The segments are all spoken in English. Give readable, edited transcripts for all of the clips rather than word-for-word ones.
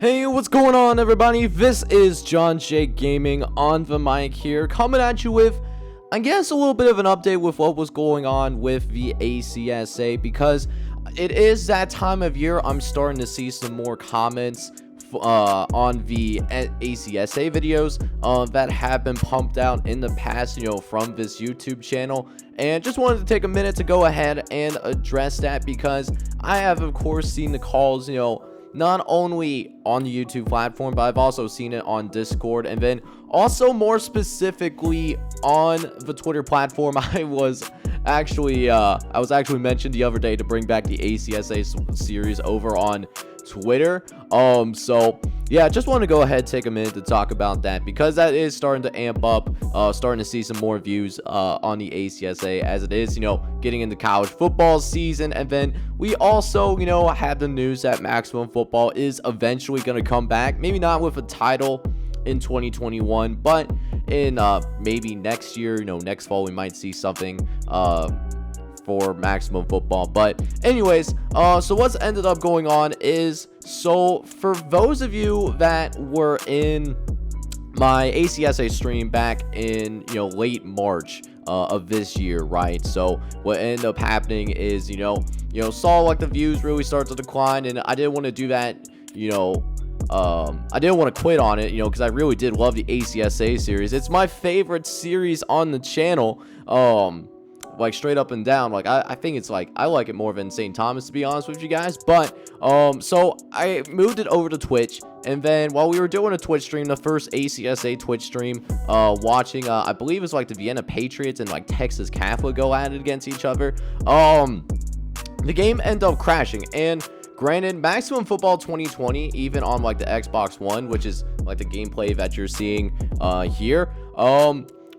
Hey, what's going on, everybody? This is John J Gaming on the mic here, coming at you with, I guess, a little bit of an update with what was going on with the ACSA, because it is that time of year. I'm starting to see some more comments on the ACSA videos that have been pumped out in the past, from this YouTube channel, and just wanted to take a minute to go ahead and address that, because I have, of course, seen the calls, not only on the YouTube platform, but I've also seen it on Discord, and then also more specifically on the Twitter platform. I was actually mentioned the other day to bring back the ACSA series over on Twitter. So yeah, just want to go ahead, take a minute to talk about that, because that is starting to amp up, starting to see some more views on the ACSA, as it is, getting into college football season. And then we also, have the news that Maximum Football is eventually going to come back, maybe not with a title in 2021, but in maybe next year, next fall, we might see something for Maximum Football. But anyways, so what's ended up going on is, so for those of you that were in my ACSA stream back in late March of this year, right? So what ended up happening is saw like the views really start to decline, and I didn't want to do that. I didn't want to quit on it, because I really did love the ACSA series. It's my favorite series on the channel. Like straight up and down. Like I think it's like I like it more than St. Thomas, to be honest with you guys. But so I moved it over to Twitch, and then while we were doing a Twitch stream, the first ACSA Twitch stream, watching I believe it's like the Vienna Patriots and like Texas Catholic go at it against each other, the game ended up crashing. And granted, Maximum Football 2020, even on like the Xbox One, which is like the gameplay that you're seeing here,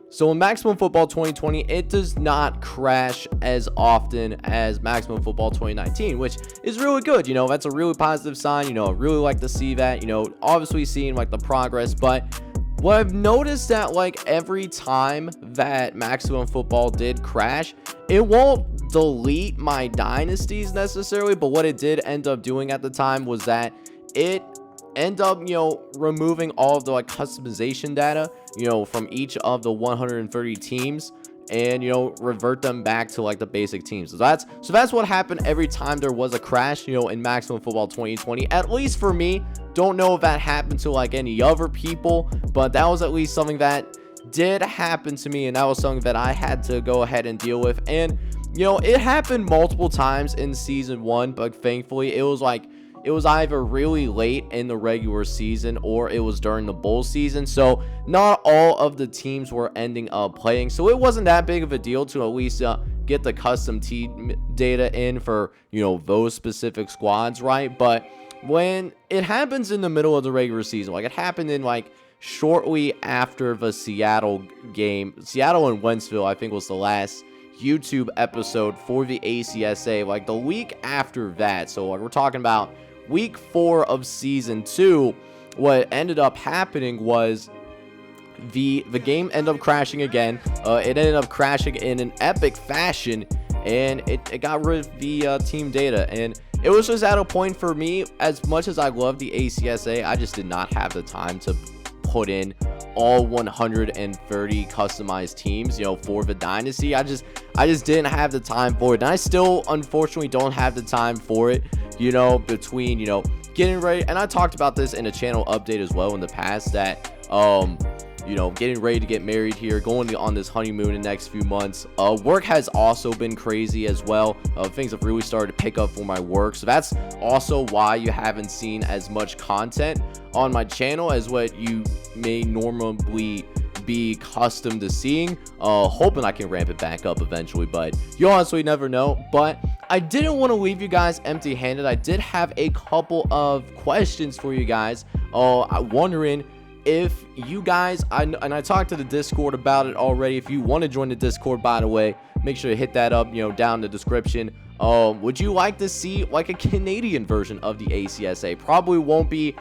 so in Maximum Football 2020, it does not crash as often as Maximum Football 2019, which is really good. That's a really positive sign. I really like to see that, obviously seeing like the progress. But what I've noticed that like every time that Maximum Football did crash, it won't delete my dynasties necessarily, but what it did end up doing at the time was that it end up removing all of the like customization data from each of the 130 teams, and revert them back to like the basic teams. So that's what happened every time there was a crash in Maximum Football 2020, at least for me. Don't know if that happened to like any other people, but that was at least something that did happen to me, and that was something that I had to go ahead and deal with. And it happened multiple times in season 1, but thankfully it was either really late in the regular season or it was during the bowl season. So not all of the teams were ending up playing. So it wasn't that big of a deal to at least get the custom team data in for, those specific squads, right? But when it happens in the middle of the regular season, like it happened in like shortly after the Seattle game, Seattle and Wentzville, I think was the last YouTube episode for the ACSA, like the week after that. So like we're talking about week 4 of season 2, what ended up happening was the game ended up crashing again. It ended up crashing in an epic fashion, and it got rid of the team data. And it was just at a point for me, as much as I love the ACSA, I just did not have the time to put in all 130 customized teams, for the dynasty. I just didn't have the time for it, and I still unfortunately don't have the time for it, between getting ready. And I talked about this in a channel update as well in the past, that getting ready to get married here, going on this honeymoon in the next few months. Work has also been crazy as well. Things have really started to pick up for my work, so that's also why you haven't seen as much content on my channel as what you may normally be accustomed to seeing. Hoping I can ramp it back up eventually, but you honestly never know. But I didn't want to leave you guys empty-handed. I did have a couple of questions for you guys. Wondering if you guys, and I talked to the Discord about it already. If you want to join the Discord, by the way, make sure to hit that up, down in the description. Would you like to see like a Canadian version of the ACSA? Probably won't be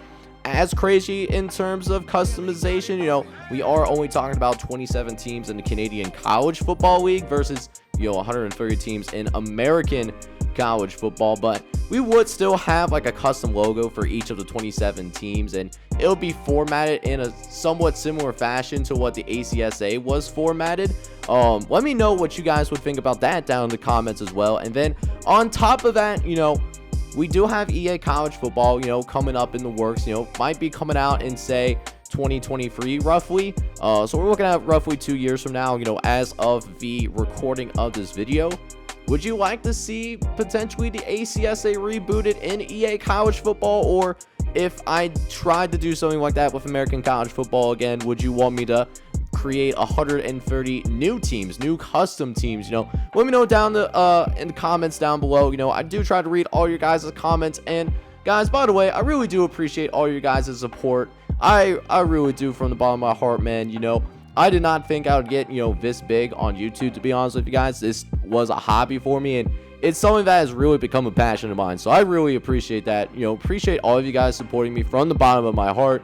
as crazy in terms of customization. We are only talking about 27 teams in the Canadian College Football League versus 130 teams in American college football, but we would still have like a custom logo for each of the 27 teams, and it'll be formatted in a somewhat similar fashion to what the ACSA was formatted. Let me know what you guys would think about that down in the comments as well. And then on top of that, we do have EA college football, coming up in the works, might be coming out in, say, 2023 roughly. So we're looking at roughly 2 years from now, as of the recording of this video. Would you like to see potentially the ACSA rebooted in EA college football? Or if I tried to do something like that with American college football again, would you want me to create 130 new teams, new custom teams? Let me know down in the comments down below. I do try to read all your guys' comments. And guys, by the way, I really do appreciate all your guys' support. I really do, from the bottom of my heart, man. I did not think I would get, this big on YouTube, to be honest with you guys. This was a hobby for me, and it's something that has really become a passion of mine. So I really appreciate that. Appreciate all of you guys supporting me from the bottom of my heart.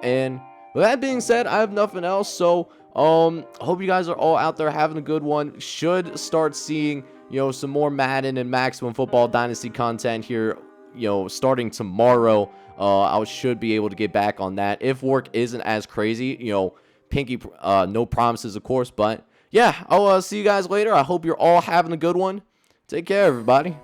And with that being said, I have nothing else. So hope you guys are all out there having a good one. Should start seeing, some more Madden and Maximum Football Dynasty content here, starting tomorrow. I should be able to get back on that if work isn't as crazy. Pinky, no promises, of course, but yeah, I'll see you guys later. I hope you're all having a good one. Take care, everybody.